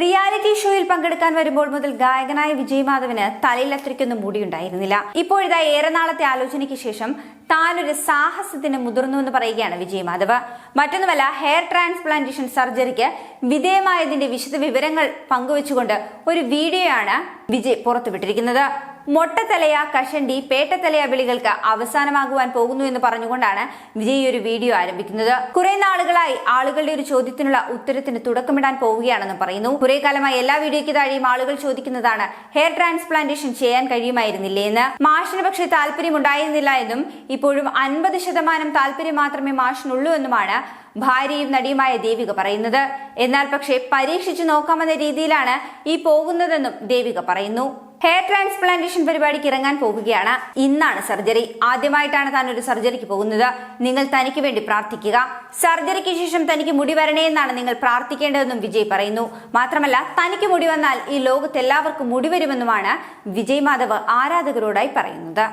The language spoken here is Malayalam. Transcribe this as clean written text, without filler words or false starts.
റിയാലിറ്റി ഷോയിൽ പങ്കെടുക്കാൻ വരുമ്പോൾ മുതൽ ഗായകനായ വിജയ് മാധവന് തലയിൽ അത്രയ്ക്കൊന്നും മുടിയുണ്ടായിരുന്നില്ല. ഇപ്പോഴിതാ ഏറെ നാളത്തെ ആലോചനയ്ക്ക് ശേഷം താനൊരു സാഹസത്തിന് മുതിർന്നു എന്ന് പറയുകയാണ് വിജയ് മാധവ്. മറ്റൊന്നുമല്ല, ഹെയർ ട്രാൻസ്പ്ലാന്റേഷൻ സർജറിക്ക് വിധേയമായതിന്റെ വിശദ വിവരങ്ങൾ പങ്കുവെച്ചുകൊണ്ട് ഒരു വീഡിയോയാണ് വിജയ് പുറത്തുവിട്ടിരിക്കുന്നത്. മൊട്ടത്തലയ, കഷണ്ടി, പേട്ടത്തലയ വിളികൾക്ക് അവസാനമാകുവാൻ പോകുന്നു എന്ന് പറഞ്ഞുകൊണ്ടാണ് വിജയ് ഒരു വീഡിയോ ആരംഭിക്കുന്നത്. കുറെ നാളുകളായി ആളുകളുടെ ഒരു ചോദ്യത്തിനുള്ള ഉത്തരത്തിന് തുടക്കമിടാൻ പോവുകയാണെന്ന് പറയുന്നു. കുറെ കാലമായി എല്ലാ വീഡിയോയ്ക്ക് താഴെയും ആളുകൾ ചോദിക്കുന്നതാണ് ഹെയർ ട്രാൻസ്പ്ലാന്റേഷൻ ചെയ്യാൻ കഴിയുമായിരുന്നില്ലേ എന്ന്. മാഷിന് പക്ഷേ താല്പര്യമുണ്ടായിരുന്നില്ല എന്നും ഇപ്പോഴും 50% താല്പര്യം മാത്രമേ മാഷിനുള്ളൂ എന്നുമാണ് ഭാര്യയും നടിയുമായ ദേവിക പറയുന്നത്. എന്നാൽ പക്ഷേ പരീക്ഷിച്ചു നോക്കാമെന്ന രീതിയിലാണ് ഈ പോകുന്നതെന്നും ദേവിക പറയുന്നു. ഹെയർ ട്രാൻസ്പ്ലാന്റേഷൻ പരിപാടിക്ക് ഇറങ്ങാൻ പോകുകയാണ്. ഇന്നാണ് സർജറി. ആദ്യമായിട്ടാണ് താൻ ഒരു സർജറിക്ക് പോകുന്നത്. നിങ്ങൾ തനിക്ക് വേണ്ടി പ്രാർത്ഥിക്കുക. സർജറിക്ക് ശേഷം തനിക്ക് മുടി വരണേ എന്നാണ് നിങ്ങൾ പ്രാർത്ഥിക്കേണ്ടതെന്നും വിജയ് പറയുന്നു. മാത്രമല്ല, തനിക്ക് മുടി വന്നാൽ ഈ ലോകത്ത് എല്ലാവർക്കും മുടി വരുമെന്നുമാണ് വിജയ് മാധവ് ആരാധകരോടായി പറയുന്നത്.